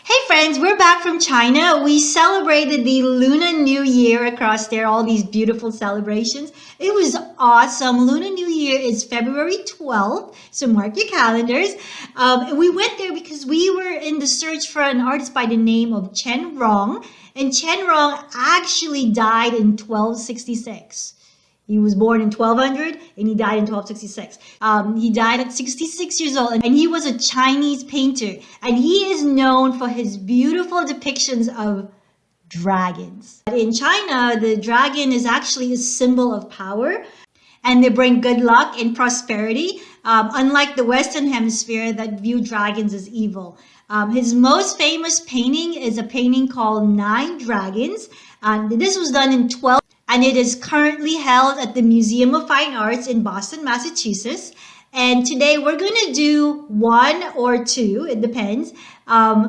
Hey friends, we're back from China. We celebrated the Lunar New Year across there, all these beautiful celebrations. It was awesome. Lunar New Year is February 12th, so mark your calendars. We went there because we were in the search for an artist by the name of Chen Rong. And Chen Rong actually died in 1266. He was born in 1200 and he died in 1266. He died at 66 years old, and he was a Chinese painter. And he is known for his beautiful depictions of dragons. In China, the dragon is actually a symbol of power, and they bring good luck and prosperity, unlike the Western Hemisphere that view dragons as evil. His most famous painting is a painting called Nine Dragons. This was done in 12, and it is currently held at the Museum of Fine Arts in Boston, Massachusetts. And today we're going to do one or two, it depends.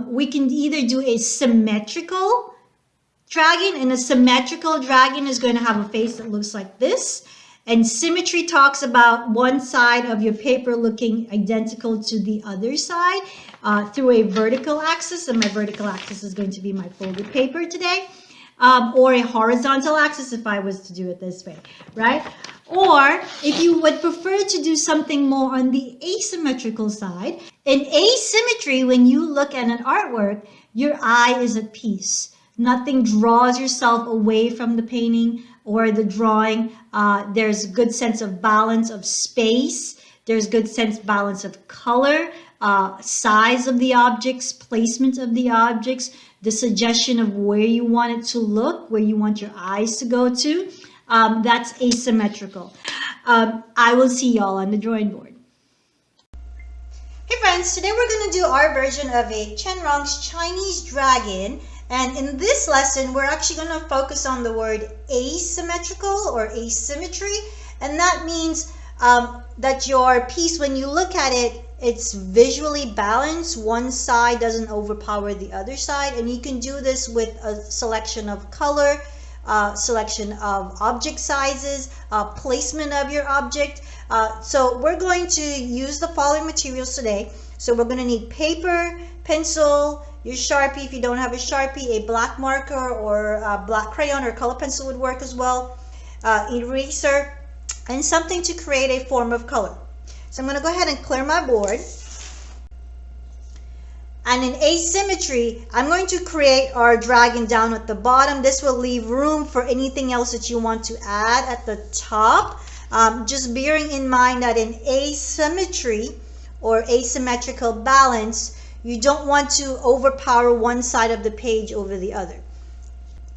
We can either do a symmetrical dragon, and a symmetrical dragon is going to have a face that looks like this. And symmetry talks about one side of your paper looking identical to the other side through a vertical axis, and my vertical axis is going to be my folded paper today. Or a horizontal axis if I was to do it this way, right? Or if you would prefer to do something more on the asymmetrical side, in asymmetry, when you look at an artwork, your eye is at peace. Nothing draws yourself away from the painting or the drawing. There's a good sense of balance of space. There's good sense balance of color, size of the objects, placement of the objects, the suggestion of where you want it to look, where you want your eyes to go to. That's asymmetrical. I will see y'all on the drawing board. Hey friends, today we're going to do our version of a Chen Rong's Chinese dragon. And in this lesson, we're actually going to focus on the word asymmetrical or asymmetry. And that means that your piece, when you look at it, it's visually balanced. One side doesn't overpower the other side. And you can do this with a selection of color, selection of object sizes, placement of your object. So we're going to use the following materials today. So we're going to need paper, pencil, your Sharpie if you don't have a Sharpie, a black marker or a black crayon or color pencil would work as well, eraser, and something to create a form of color. So I'm going to go ahead and clear my board. And in asymmetry, I'm going to create our dragon down at the bottom. This will leave room for anything else that you want to add at the top. Just bearing in mind that in asymmetry or asymmetrical balance, you don't want to overpower one side of the page over the other.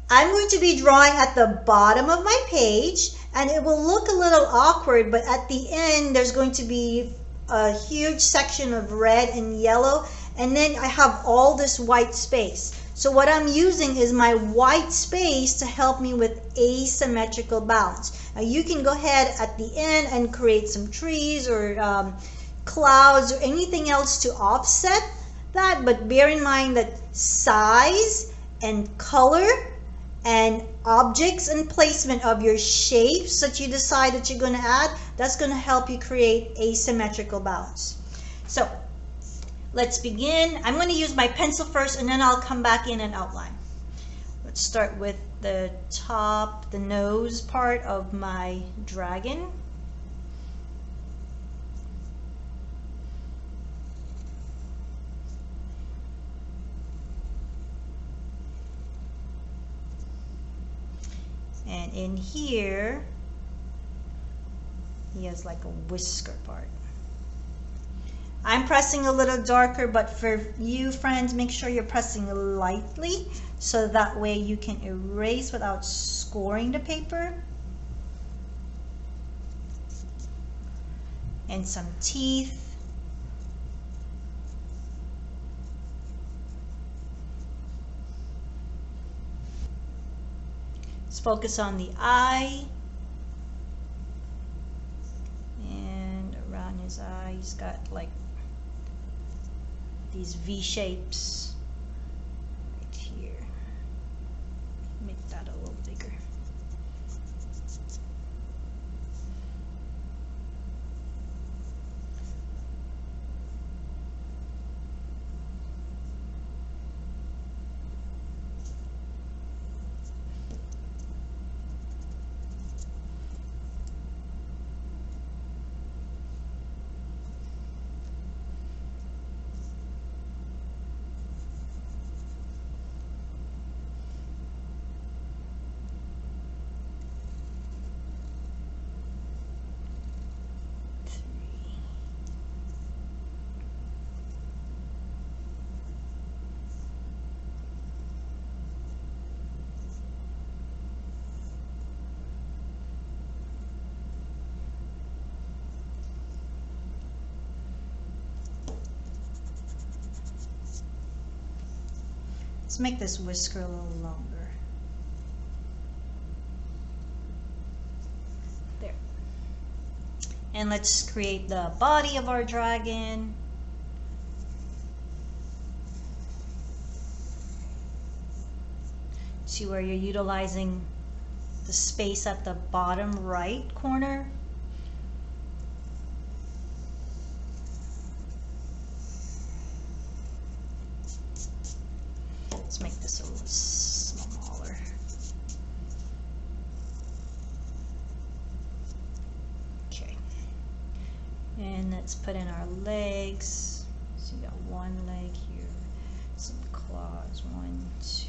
I'm going to be drawing at the bottom of my page, and it will look a little awkward, but at the end there's going to be a huge section of red and yellow, and then I have all this white space. So what I'm using is my white space to help me with asymmetrical balance. Now you can go ahead at the end and create some trees or clouds or anything else to offset that, but bear in mind that size and color and objects and placement of your shapes that you decide that you're going to add, that's going to help you create asymmetrical balance. So let's begin. I'm going to use my pencil first, and then I'll come back in and outline. Let's start with the top, the nose part of my dragon. And in here, he has like a whisker part. I'm pressing a little darker, but for you friends, make sure you're pressing lightly so that way you can erase without scoring the paper. And some teeth. Let's focus on the eye. And around his eye, he's got like these V shapes right here. Make that a little bigger. Let's make this whisker a little longer. There. And let's create the body of our dragon. See where you're utilizing the space at the bottom right corner. Let's make this a little smaller. Okay. And let's put in our legs. So you got one leg here, some claws, 1, 2.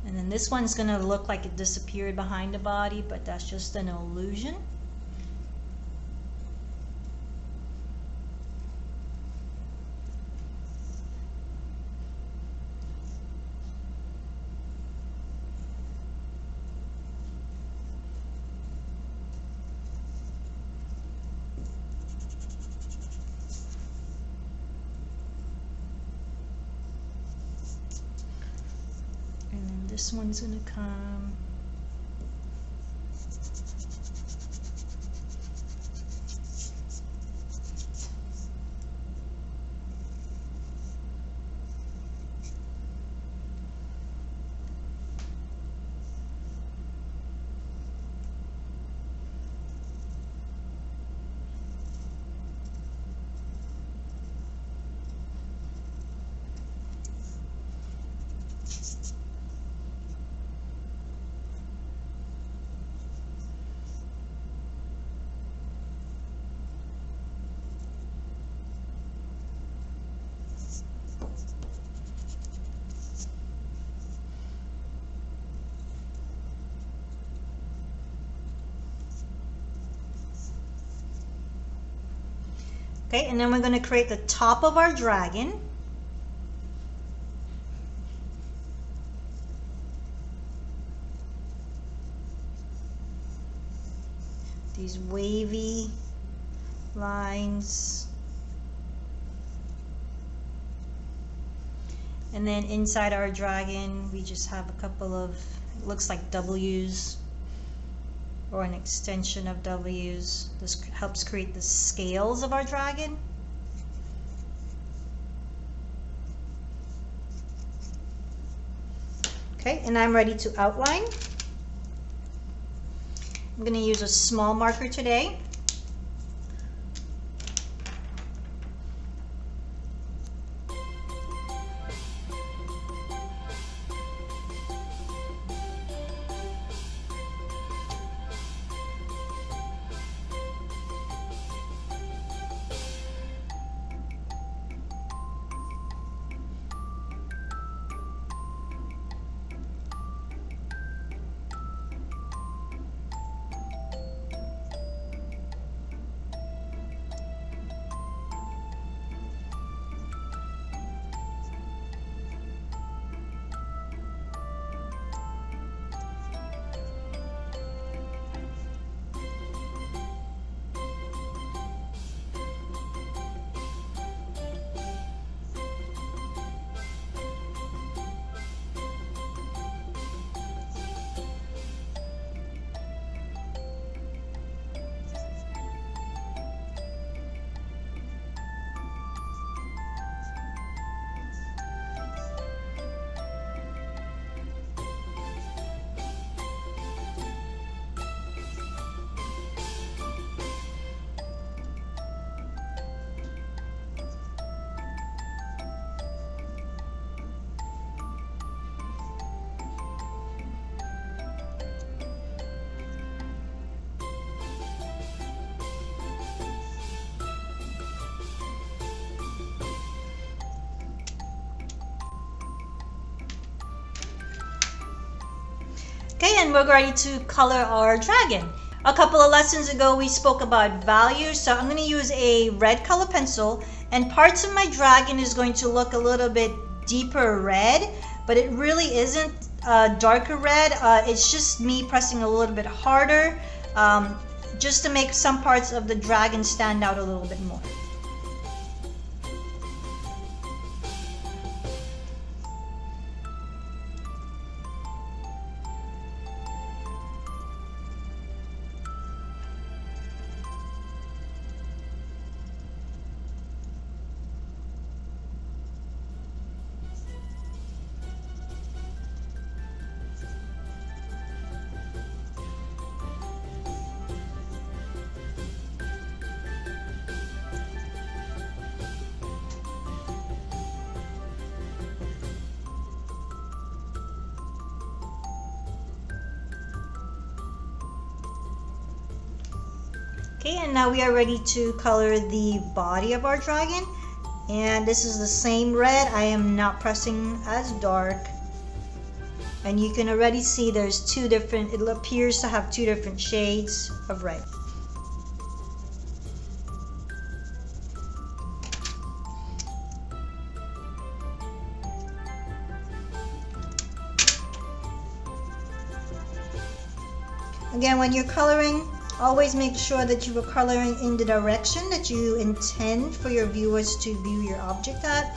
And then this one's going to look like it disappeared behind the body, but that's just an illusion. This one's going to come. Okay, and then we're going to create the top of our dragon. These wavy lines. And then inside our dragon, we just have a couple of, it looks like W's or an extension of W's. This helps create the scales of our dragon. Okay, and I'm ready to outline. I'm going to use a small marker today. Okay, and we're ready to color our dragon. A couple of lessons ago, we spoke about values, so I'm going to use a red color pencil, and parts of my dragon is going to look a little bit deeper red, but it really isn't darker red. It's just me pressing a little bit harder, just to make some parts of the dragon stand out a little bit more. Okay, and now we are ready to color the body of our dragon. And this is the same red. I am not pressing as dark. And you can already see there's two different, it appears to have two different shades of red. Again, when you're coloring, always make sure that you are coloring in the direction that you intend for your viewers to view your object at.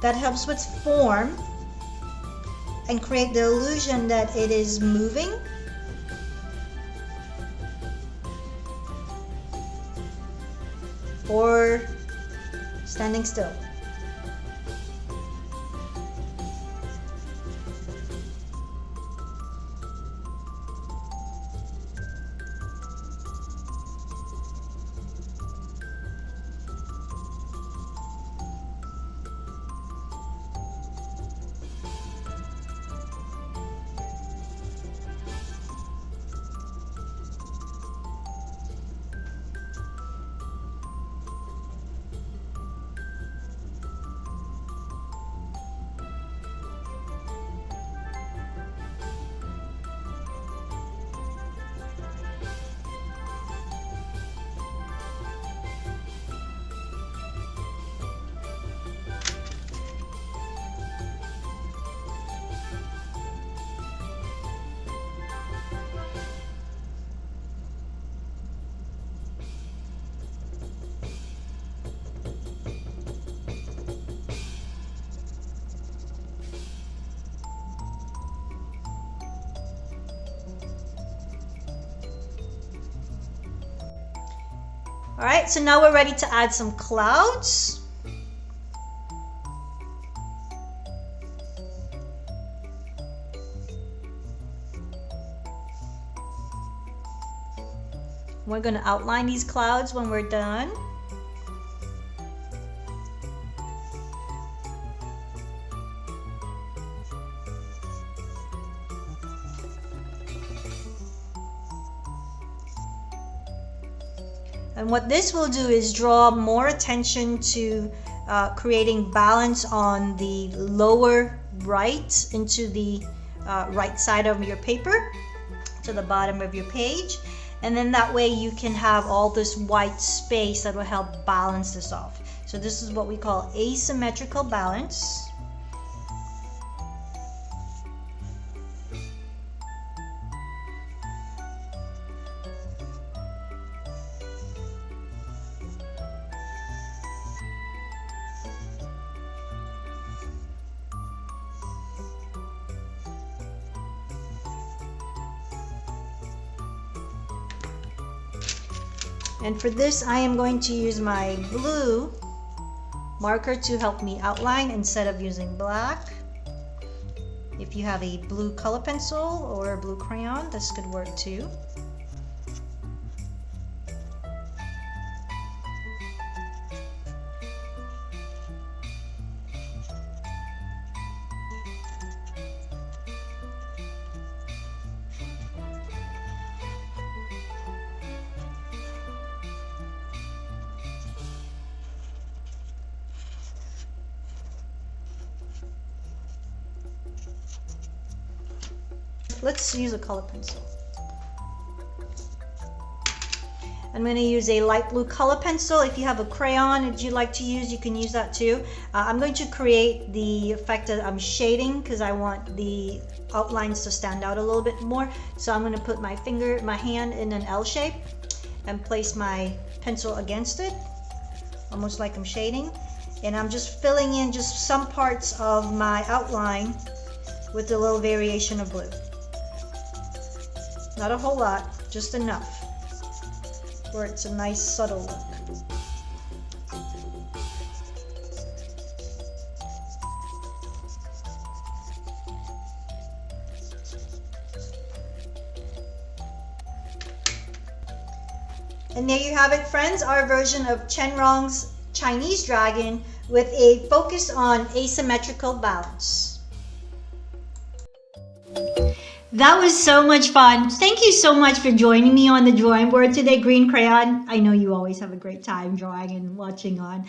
That helps with form and create the illusion that it is moving. Or standing still. All right, so now we're ready to add some clouds. We're going to outline these clouds when we're done. And what this will do is draw more attention to creating balance on the lower right into the right side of your paper to the bottom of your page. And then that way you can have all this white space that will help balance this off. So this is what we call asymmetrical balance. And for this, I am going to use my blue marker to help me outline instead of using black. If you have a blue color pencil or a blue crayon, this could work too. Let's use a color pencil. I'm going to use a light blue color pencil. If you have a crayon that you'd like to use, you can use that too. I'm going to create the effect that I'm shading because I want the outlines to stand out a little bit more. So I'm going to put my hand in an L shape. and place my pencil against it, almost like I'm shading. And I'm just filling in just some parts of my outline with a little variation of blue. Not a whole lot, just enough where it's a nice subtle look. And there you have it, friends, our version of Chen Rong's Chinese dragon with a focus on asymmetrical balance. That was so much fun. Thank you so much for joining me on the drawing board today, Green Crayon. I know you always have a great time drawing and watching on.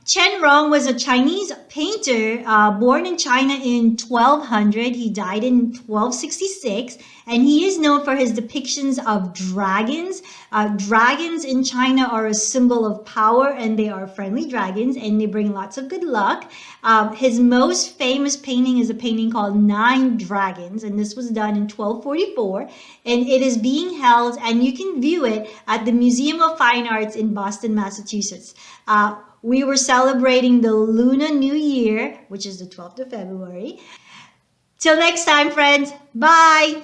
Chen Rong was a Chinese painter born in China in 1200. He died in 1266, and he is known for his depictions of dragons. Dragons in China are a symbol of power, and they are friendly dragons, and they bring lots of good luck. His most famous painting is a painting called Nine Dragons, and this was done in 1244, and it is being held, and you can view it at the Museum of Fine Arts in Boston, Massachusetts. We were celebrating the Lunar New Year, which is the 12th of February. Till next time, friends. Bye.